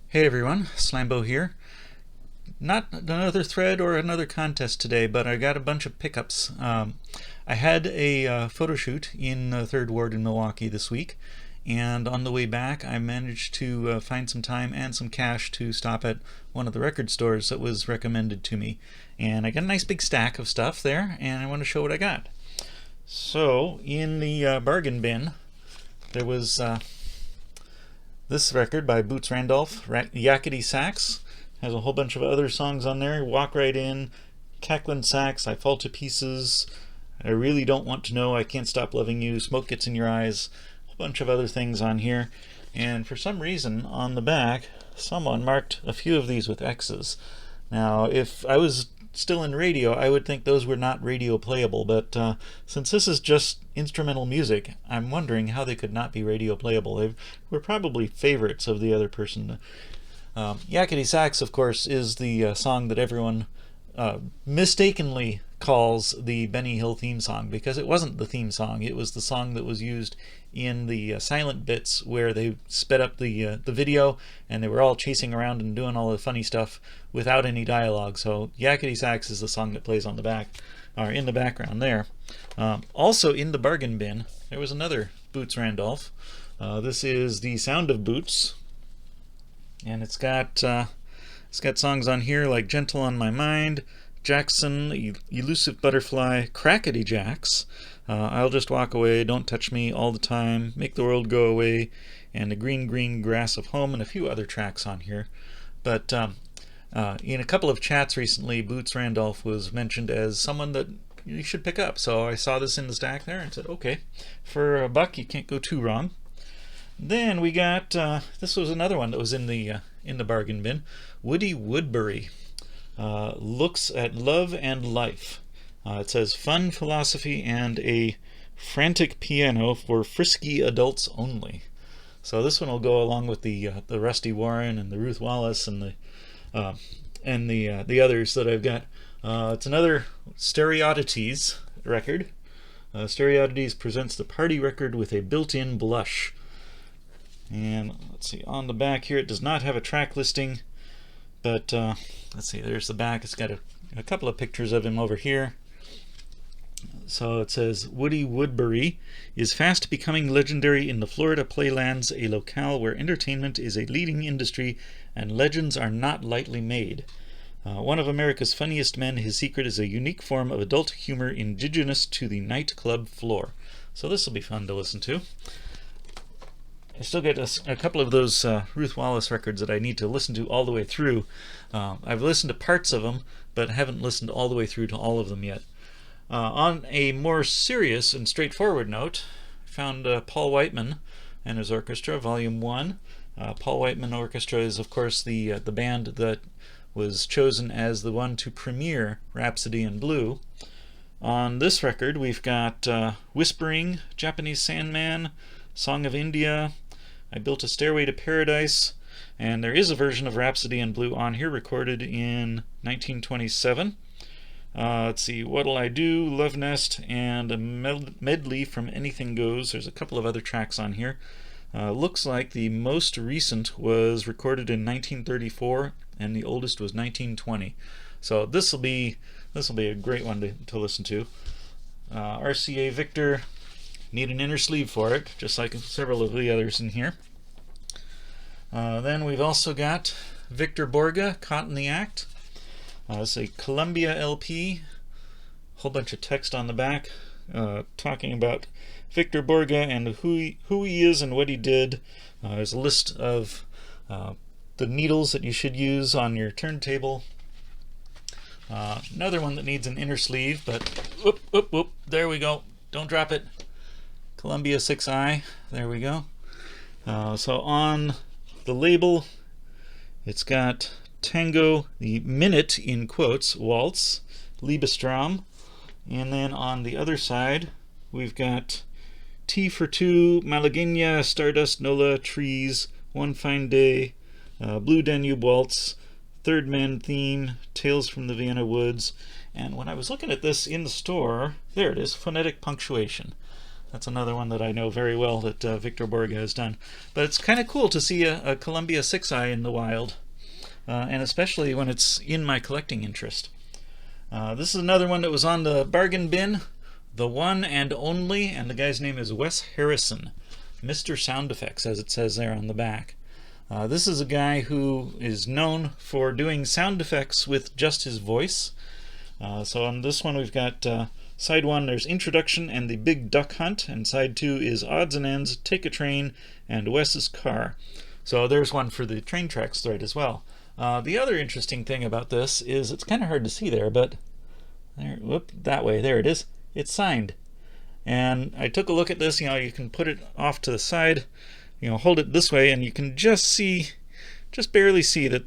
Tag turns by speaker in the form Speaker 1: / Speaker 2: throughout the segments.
Speaker 1: Hey everyone, Slambo here. Not another thread or another contest today, but I got a bunch of pickups. I had a photo shoot in Third Ward in Milwaukee this week, and on the way back I managed to find some time and some cash to stop at one of the record stores that was recommended to me. And I got a nice big stack of stuff there, and I want to show what I got. So, in the bargain bin, there was this record by Boots Randolph, Yakety Sax. Has a whole bunch of other songs on there. Walk Right In, Cacklin Sax, I Fall to Pieces, I Really Don't Want to Know, I Can't Stop Loving You, Smoke Gets in Your Eyes, a whole bunch of other things on here. And for some reason, on the back, someone marked a few of these with X's. Now, if I was still in radio, I would think those were not radio playable, but since this is just instrumental music, I'm wondering how they could not be radio playable. They were probably favorites of the other person. Yakety Sax, of course, is the song that everyone mistakenly calls the Benny Hill theme song, because it wasn't the theme song. It was the song that was used in the silent bits where they sped up the video and they were all chasing around and doing all the funny stuff without any dialogue. So Yakety Sax is the song that plays on the back, or in the background there. Also in the bargain bin, there was another Boots Randolph. This is The Sound of Boots, and it's got songs on here like Gentle on My Mind, Jackson, Elusive Butterfly, Crackety Jacks, I'll Just Walk Away, Don't Touch Me, All the Time, Make the World Go Away, and The Green Green Grass of Home, and a few other tracks on here. But in a couple of chats recently, Boots Randolph was mentioned as someone that you should pick up. So I saw this in the stack there and said, okay, for $1 you can't go too wrong. Then we got, this was another one that was in the bargain bin, Woody Woodbury. Looks at Love and Life. It says Fun Philosophy and a Frantic Piano for Frisky Adults Only. So this one will go along with the Rusty Warren and the Ruth Wallace and the others that I've got. It's another Stereoddities record. Stereoddities presents the party record with a built-in blush. And let's see, on the back here it does not have a track listing, but let's see, there's the back. It's got a couple of pictures of him over here. So it says, Woody Woodbury is fast becoming legendary in the Florida playlands, a locale where entertainment is a leading industry and legends are not lightly made. One of America's funniest men, his secret is a unique form of adult humor indigenous to the nightclub floor. So this will be fun to listen to. I still get a couple of those Ruth Wallace records that I need to listen to all the way through. I've listened to parts of them, but haven't listened all the way through to all of them yet. On a more serious and straightforward note, I found Paul Whiteman and his orchestra, Volume 1. Paul Whiteman Orchestra is, of course, the band that was chosen as the one to premiere Rhapsody in Blue. On this record, we've got Whispering, Japanese Sandman, Song of India, I Built a Stairway to Paradise, and there is a version of Rhapsody in Blue on here recorded in 1927. Let's see, What'll I Do, Love Nest, and a medley from Anything Goes. There's a couple of other tracks on here. Looks like the most recent was recorded in 1934, and the oldest was 1920. So this will be a great one to listen to. RCA Victor. Need an inner sleeve for it, just like several of the others in here. Then we've also got Victor Borge, Caught in the Act. It's a Columbia LP. Whole bunch of text on the back talking about Victor Borge and who he is and what he did. There's a list of the needles that you should use on your turntable. Another one that needs an inner sleeve, but whoop, there we go. Don't drop it. Columbia 6i, there we go. So on the label, it's got Tango, the Minute in quotes, Waltz, Liebestrom, and then on the other side, we've got T for Two, Malagueña, Stardust, Nola, Trees, One Fine Day, Blue Danube Waltz, Third Man Theme, Tales from the Vienna Woods, and when I was looking at this in the store, there it is, Phonetic Punctuation. That's another one that I know very well that Victor Borge has done. But it's kind of cool to see a Columbia 6i in the wild, and especially when it's in my collecting interest. This is another one that was on the bargain bin, the one and only, and the guy's name is Wes Harrison, Mr. Sound Effects, as it says there on the back. This is a guy who is known for doing sound effects with just his voice. So on this one we've got side 1, there's Introduction and the Big Duck Hunt, and side 2 is Odds and Ends, Take a Train, and Wes's Car. So there's one for the train tracks thread as well. The other interesting thing about this is it's kind of hard to see there, but there, whoop, that way, there it is. It's signed. And I took a look at this, you can put it off to the side, hold it this way, and you can just barely see that,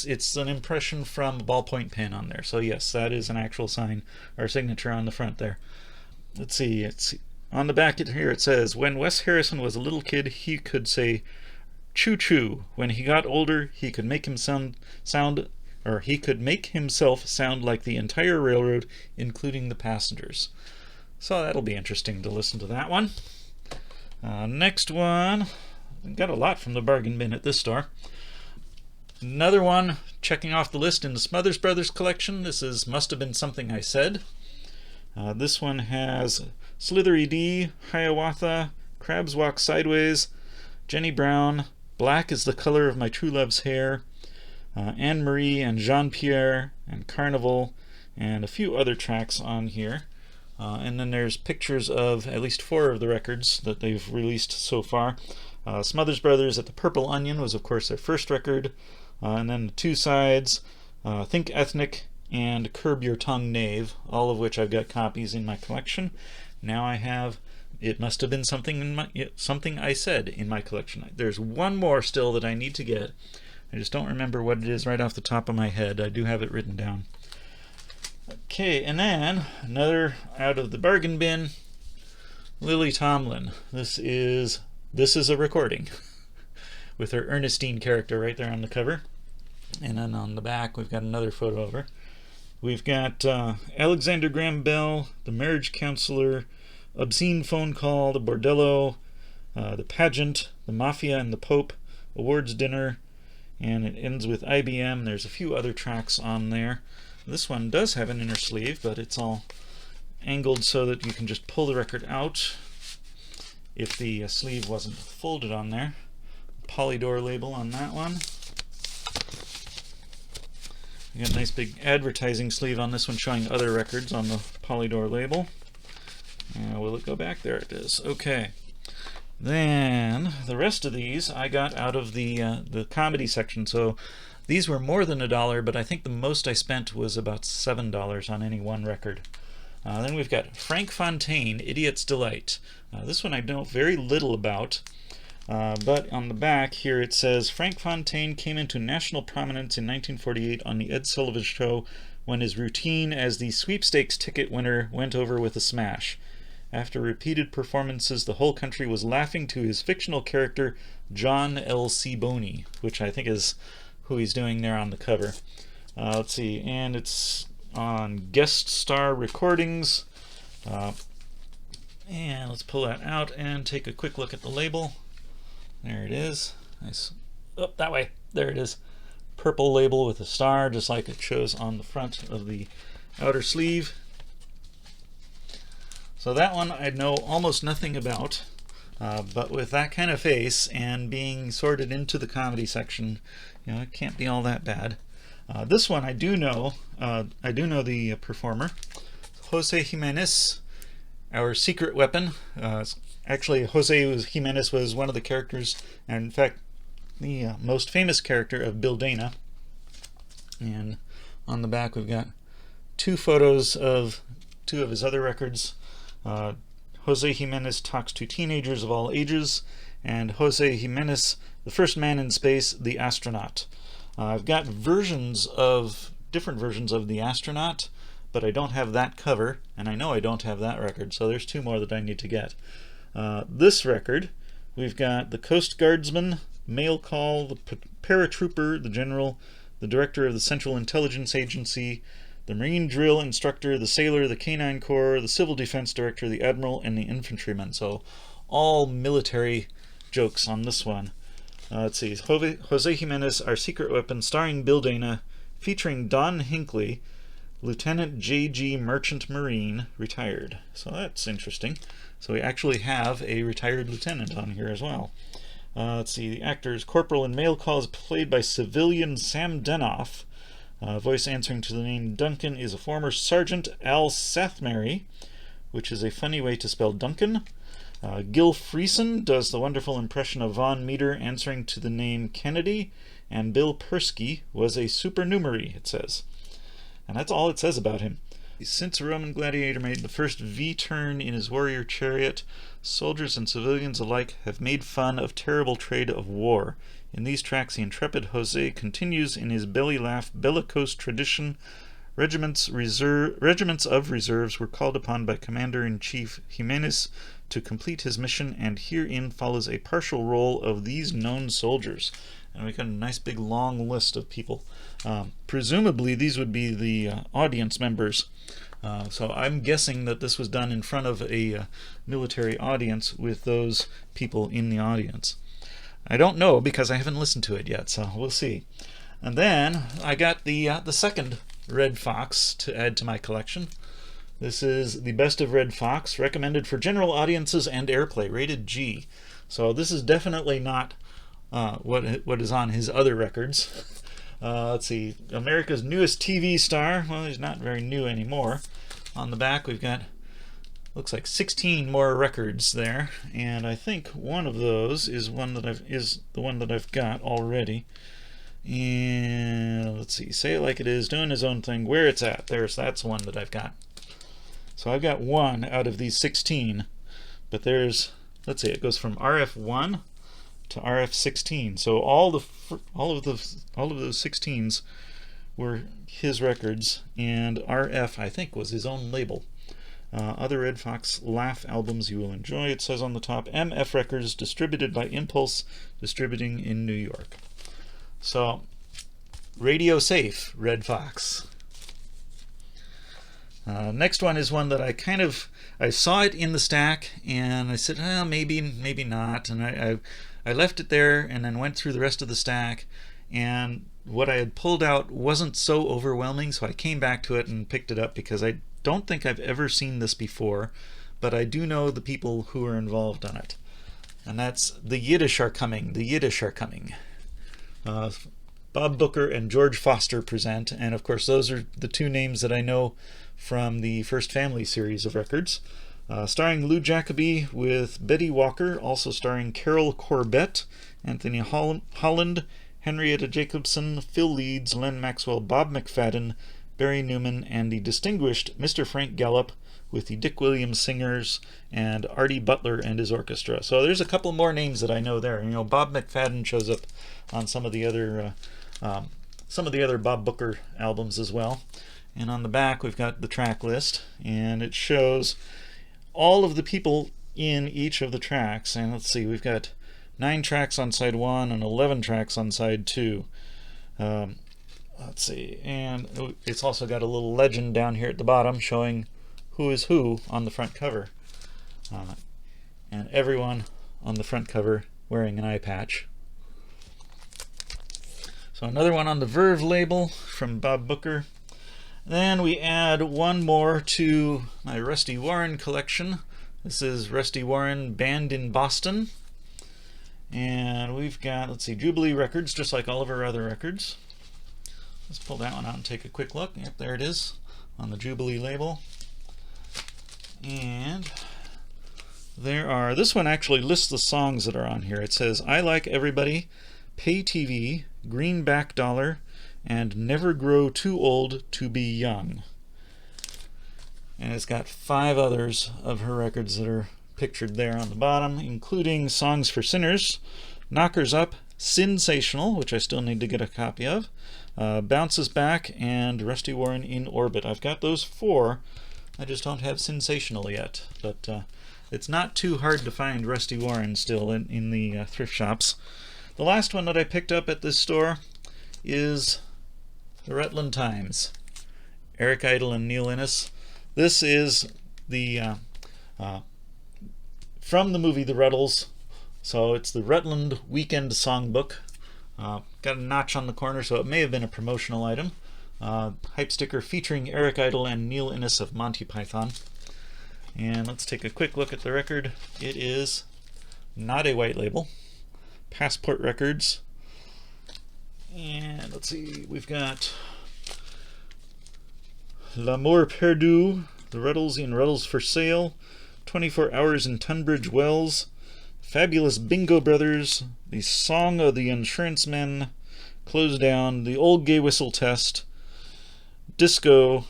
Speaker 1: it's an impression from a ballpoint pen on there. So yes, that is an actual sign or signature on the front there. Let's see, it's on the back here it says, when Wes Harrison was a little kid, he could say choo choo. When he got older, he could make him he could make himself sound like the entire railroad, including the passengers. So that'll be interesting to listen to that one. Next one, got a lot from the bargain bin at this store. Another one checking off the list in the Smothers Brothers collection. This is Must Have Been Something I Said. This one has Slithery D, Hiawatha, Crabs Walk Sideways, Jenny Brown, Black is the Color of My True Love's Hair, Anne Marie and Jean-Pierre, and Carnival, and a few other tracks on here. And then there's pictures of at least 4 of the records that they've released so far. Smothers Brothers at the Purple Onion was of course their first record, and then the 2 sides, Think Ethnic and Curb Your Tongue Knave, all of which I've got copies in my collection. Now I have It Must Have Been Something I Said in my collection. There's one more still that I need to get. I just don't remember what it is right off the top of my head. I do have it written down. Okay, and then another out of the bargain bin, Lily Tomlin. This is a recording with her Ernestine character right there on the cover. And then on the back we've got another photo of her. We've got Alexander Graham Bell, The Marriage Counselor, Obscene Phone Call, The Bordello, The Pageant, The Mafia and the Pope, Awards Dinner, and it ends with IBM. There's a few other tracks on there. This one does have an inner sleeve, but it's all angled so that you can just pull the record out if the sleeve wasn't folded on there. Polydor label on that one. You got a nice big advertising sleeve on this one showing other records on the Polydor label. Will it go back? There it is. Okay. Then the rest of these I got out of the comedy section. So these were more than $1, but I think the most I spent was about $7 on any one record. Then we've got Frank Fontaine, Idiot's Delight. This one I know very little about, but on the back here it says, Frank Fontaine came into national prominence in 1948 on The Ed Sullivan Show when his routine as the sweepstakes ticket winner went over with a smash. After repeated performances, the whole country was laughing to his fictional character, John L. C. Boney, which I think is who he's doing there on the cover. Let's see, and it's on Guest Star Recordings. And let's pull that out and take a quick look at the label. There it is. Nice. Oh, that way. There it is. Purple label with a star, just like it shows on the front of the outer sleeve. So that one I know almost nothing about, but with that kind of face and being sorted into the comedy section, it can't be all that bad. This one I do know the performer, Jose Jimenez, Our Secret Weapon. Actually, Jose Jimenez was one of the characters, and in fact, the most famous character of Bill Dana. And on the back we've got 2 photos of 2 of his other records. Jose Jimenez Talks to Teenagers of All Ages, and Jose Jimenez, The First Man in Space, The Astronaut. I've got different versions of The Astronaut, but I don't have that cover, and I know I don't have that record, so there's 2 more that I need to get. This record, we've got The Coast Guardsman, Mail Call, The Paratrooper, The General, The Director of the Central Intelligence Agency, the Marine drill instructor, the sailor, the canine corps, the civil defense director, the admiral, and the infantryman. So all military jokes on this one. Let's see. Jose Jimenez, Our Secret Weapon, starring Bill Dana, featuring Don Hinckley, Lieutenant J.G. Merchant Marine, retired. So that's interesting. So we actually have a retired lieutenant on here as well. Let's see. The actors, Corporal in male call is played by civilian Sam Denoff. Voice answering to the name Duncan is a former Sergeant Al Sathmary, which is a funny way to spell Duncan. Gil Friesen does the wonderful impression of Von Meter answering to the name Kennedy, and Bill Persky was a supernumerary, it says. And that's all it says about him. Since a Roman gladiator made the first V-turn in his warrior chariot, soldiers and civilians alike have made fun of terrible trade of war. In these tracks, the intrepid Jose continues in his belly laugh bellicose tradition. Regiments of reserves were called upon by Commander-in-Chief Jimenez to complete his mission, and herein follows a partial roll of these known soldiers. And we got a nice big long list of people. Presumably these would be the audience members. So I'm guessing that this was done in front of a military audience with those people in the audience. I don't know because I haven't listened to it yet, so we'll see. And then I got the second Red Fox to add to my collection. This is the Best of Red Fox, recommended for general audiences and airplay, rated G. So this is definitely not what is on his other records. Let's see, America's newest TV star. Well, he's not very new anymore. On the back we've got, looks like 16 more records there, and I think one of those is the one that I've got already. And let's see, Say It Like It Is, Doing His Own Thing, Where It's At. That's one that I've got. So I've got one out of these 16, but there's, let's see, it goes from RF1 to RF16. So all of those 16s were his records, and RF, I think, was his own label. Other Red Fox Laugh albums you will enjoy. It says on the top, MF Records, distributed by Impulse Distributing in New York. So, radio safe, Red Fox. Next one is one that I saw it in the stack, and I said, maybe not, and I left it there and then went through the rest of the stack, and what I had pulled out wasn't so overwhelming, so I came back to it and picked it up because I don't think I've ever seen this before, but I do know the people who are involved on it. And that's The Yiddish Are Coming. The Yiddish Are Coming. Bob Booker and George Foster present, and of course those are the two names that I know from the First Family series of records. Starring Lou Jacoby with Betty Walker, also starring Carol Corbett, Anthony Holland, Henrietta Jacobson, Phil Leeds, Len Maxwell, Bob McFadden, Barry Newman, and the distinguished Mr. Frank Gallup with the Dick Williams Singers and Artie Butler and his orchestra. So there's a couple more names that I know there. You know, Bob McFadden shows up on some of the other Bob Booker albums as well. And on the back we've got the track list, and it shows all of the people in each of the tracks. And let's see, we've got 9 tracks on side 1 and 11 tracks on side 2. Let's see, and it's also got a little legend down here at the bottom showing who is who on the front cover. And everyone on the front cover wearing an eye patch. So another one on the Verve label from Bob Booker. Then we add one more to my Rusty Warren collection. This is Rusty Warren Band in Boston. And we've got, let's see, Jubilee Records, just like all of our other records. Let's pull that one out and take a quick look. Yep, there it is on the Jubilee label. And this one actually lists the songs that are on here. It says, I Like Everybody, Pay TV, Greenback Dollar, and Never Grow Too Old to Be Young. And it's got 5 others of her records that are pictured there on the bottom, including Songs for Sinners, Knockers Up, Sensational, which I still need to get a copy of, Bounces Back, and Rusty Warren in Orbit. I've got those 4. I just don't have Sensational yet, but it's not too hard to find Rusty Warren still in the thrift shops. The last one that I picked up at this store is the Rutland Times. Eric Idle and Neil Innes. This is the from the movie The Rutles, so it's the Rutland Weekend Songbook. Got a notch on the corner, so it may have been a promotional item. Hype sticker featuring Eric Idle and Neil Innes of Monty Python. And let's take a quick look at the record. It is not a white label. Passport Records. And let's see, we've got L'amour perdu, The Rutles in Rutles for Sale, 24 Hours in Tunbridge Wells, Fabulous Bingo Brothers, The Song of the Insurance Men, Close Down, The Old Gay Whistle Test, Disco,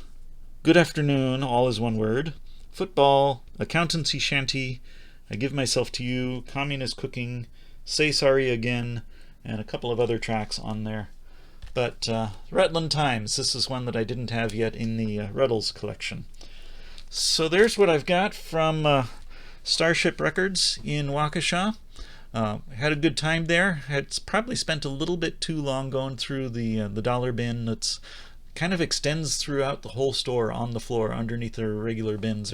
Speaker 1: Good Afternoon, all is one word, Football, Accountancy Shanty, I Give Myself to You, Communist Cooking, Say Sorry Again, and a couple of other tracks on there. But Rutland Times, this is one that I didn't have yet in the Rutles collection. So there's what I've got from Starship Records in Waukesha. Had a good time there. Had probably spent a little bit too long going through the dollar bin. That's kind of extends throughout the whole store on the floor underneath their regular bins.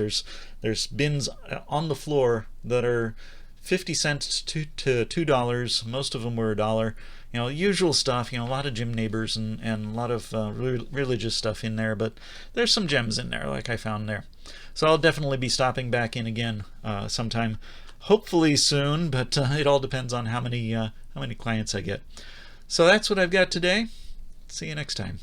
Speaker 1: There's bins on the floor that are 50 cents to $2. Most of them were $1. Usual stuff. A lot of gym neighbors and a lot of religious stuff in there. But there's some gems in there, like I found there. So I'll definitely be stopping back in again sometime, hopefully soon. But it all depends on how many clients I get. So that's what I've got today. See you next time.